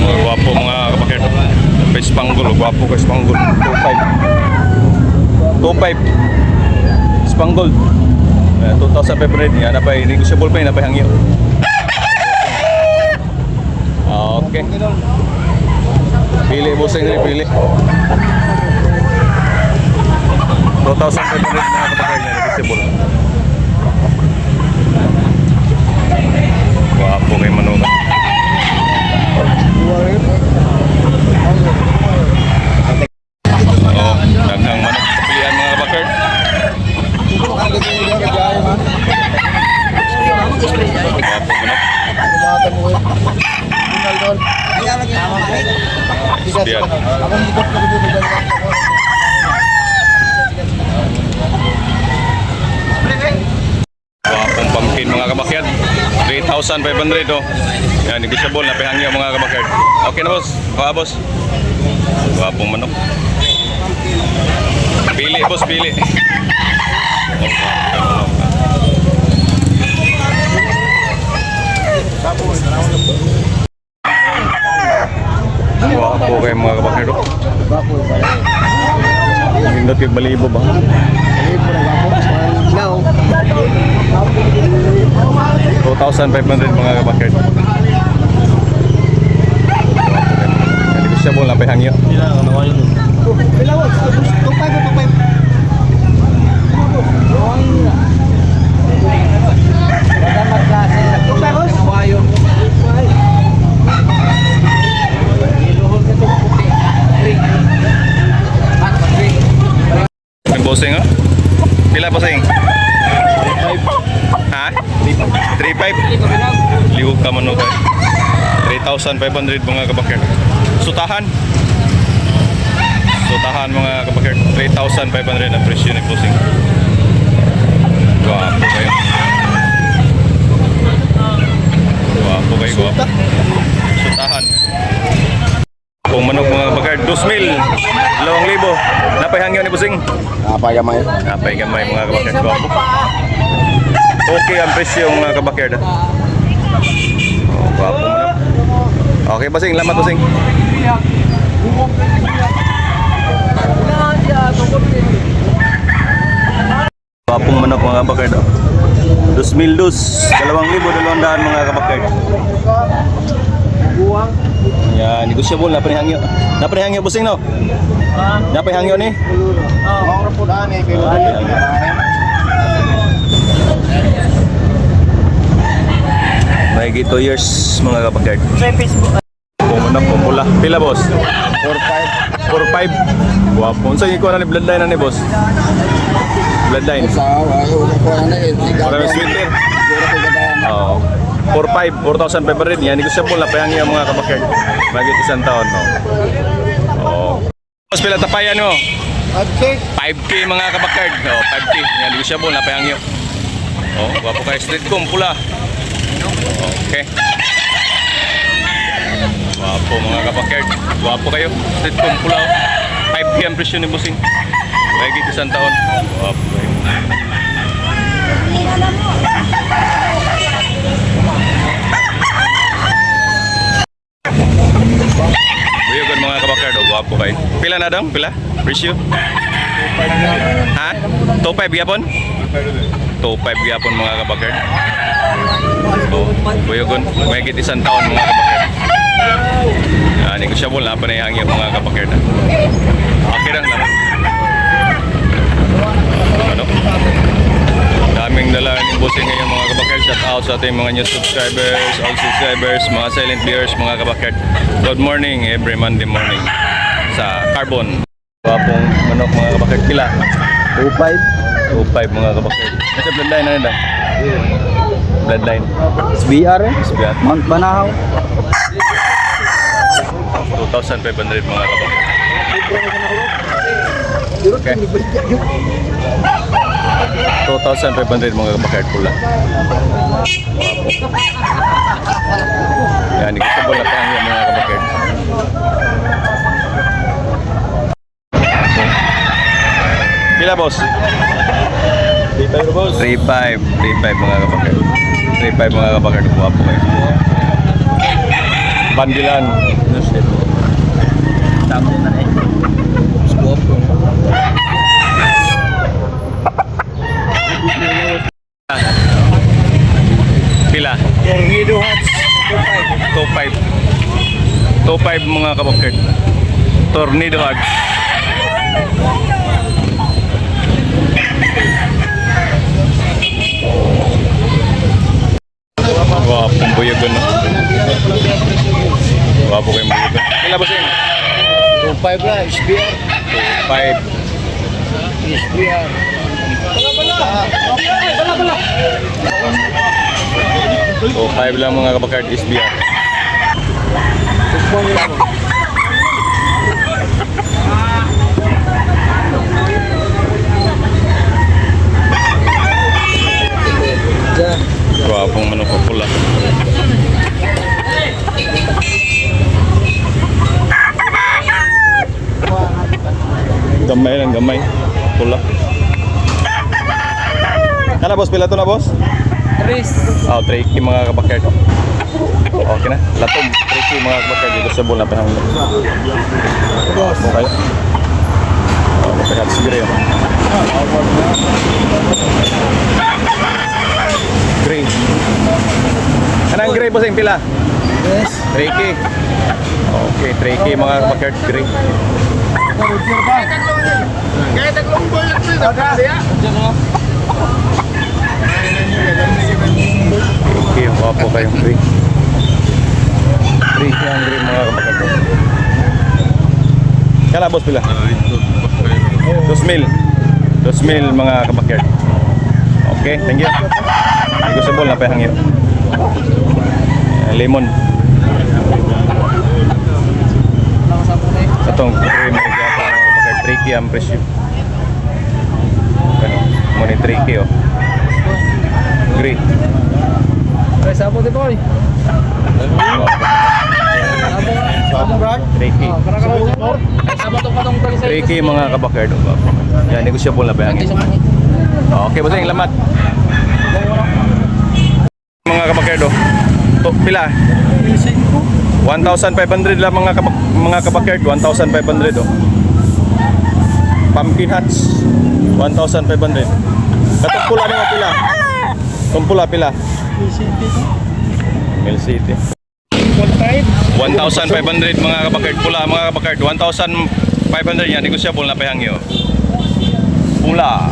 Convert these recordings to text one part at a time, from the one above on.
Mga gwapo mga kapakit. Spangle, gwapo ka Spangle. 2.5 Spangle. 2,500 nga na pa negotiable pa na pa hangyo. Okay. Pili bossing ni pili. 2,500 mga kapakit na negotiable. Gwapo kay Manuka. Oh, daghang manok pilihan mga kapakit. Gwapo Wapong pumpkin mga kabakyard 3,500 oh. Yan, negotiable na pihangyo mga kabakyard. Okay na boss? Kuha boss. Wapong manok. Pili boss, pili. Wapo kayo mga kabakyard oh. Hindot yung balibo ba? No. 2,500 mga kabakyard. Negotiable na pihangyo. Bossing oh? Pila bossing? 3.5. Ha? 3.5? Liwag ka man okay. 3,500 mga kabakyard. Sutahan. Sutahan mga kabakyard. 3,500 ang presyo ni bossing. Guwapo kayo. Guwapo kayo, guwapo. Sutahan. Kung manok mga kabakyard, 2,000, 2,000. Napay hangyo ni bossing? Napay gamay. Napay gamay mga kabakyard. Guwapo. Okay ang presyo mga kabakyard. Oh, guwapo manok. Okay bossing, lamat bossing. Guwapong manok mga kabakyard. 2,000 2,200 mga kabakyard. Ya, negosyable na panihangyo. Na panihangyo bossing no? Na panihangyo ni? Mga rapudan eh, pero may 2 years mga kabakyard. Kung manok kung pula. Pila boss? 4-5. 4.5. Guwapo. Unsa yung ikuha na ni bloodline na ni boss? Bloodline. Para sweeter. Oo. 4.5, 4,500 yan. Negosyable na payang yung mga kabakyard. Magit isang taon no. Oo. Boss pila tapayan no? 5K mga kabakyard. Oh, 5K. Yan negosyable na payang yung. Oh, guwapo kayo street comb pula. Okay. Guwapo mga kabakyard. Guwapo kayo. Street comb pula. 5K ang presyo ni bossing. Magit isang taon. Guwapo kayo. Buyogon mga kabakyard. Guwapo kayo. Pila na daw? Pila? Presyo? Ha? 2.5 yapon? 2.5 yapon mga kabakyard. Oh, buyogon. Magit isang taon mga kabakyard. Negosyable na panayang yung mga kabakyard. Okay lang naman. Ano? Daming dala ng bossing ngayon mga kabakyard. Shout out sa ating mga new subscribers, all subscribers, mga silent viewers mga kabakyard. Good morning every Monday morning sa Carbon. Wapong manok mga kabakyard. Pila? 2-5. 2.5 mga kabakyard. Kasi bloodline na nila. Bloodline. SBR eh. SBR. Mount Banahaw. 2,500 mga kabakyard. Okay. 2,500 mga kabakyard pula. Yan, negosyable na pang yan mga kabakyard. Pila boss? 3.5 boss. 3.5 mga kabakyard. 3.5 mga kabakyard. Guwapo kayo. Bandilan. Tamo na eh. Scope. Pila? Tornado hats. 2.5. 2.5 mga kabakert. Tornado Hearts. Wapong buyagan no? Wapo kayong buyagan. Pila ba sa'yo? 2.5 lang. SBR. 2.5. SBR. 2.5 lang mga kabakert SBR. Wapong manok ko pula. Gamay lang, gamay. Pula. Kana boss, pila to na boss? 3. Oh, 3 mga kabakert. Okay na. Latom, 3 mga kabakert dito sa bola pa hanggang. Okay. Oh, matagal siguro yun. Gray. Anong gray boss yung pila? Yes. 3K. Okay, 3K mga kabakert gray. Okay, wapo kayong gray. 3K ang gray mga kabakert. Kala boss pila? 2,000. 2,000 mga kabakert. Okay, thank you. Negotiable na pa hangyo. Lemon. Itong cream mga kabakert 3K ang presyo. Ano? Muna 3K oh. Gray. Sabo di boy. Sabo brad. 3K. Sabo tong patong 3K mga kabakert. Yan, negotiable na pa hangyo. Okay, bossing, lamat. Mga kabakerdo. To pila? 1,500 lang mga kabakerd, 1,500 oh. Pumpkin hats 1,500. Katong pula ni mo pila? Tong pula pila? Mill City. 1,500 mga kabakerd pula mga kabakerd, 1,500 yan negosyable na payang yo. Pula.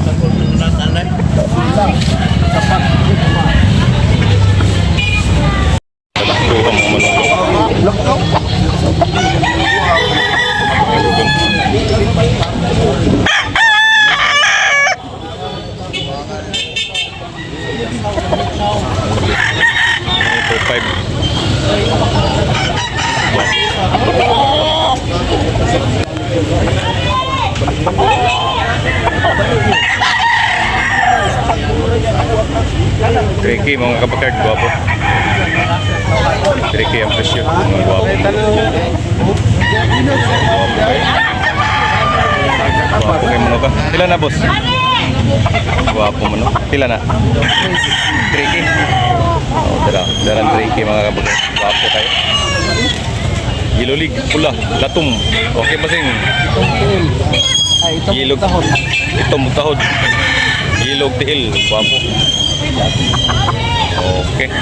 Tricky mga kabakerd, guwapo. Tricky ang presyo, mga guwapo. Guwapo kayo mga ka. Pila na boss? Guwapo mo no? Pila na? Tricky? Oo, daran tricky mga kabakerd. Guwapo kayo. Gilulig, pula, latum. Okay ba sing? Gilog. Ito mutahod. Gilog tiil, guwapo. Okay.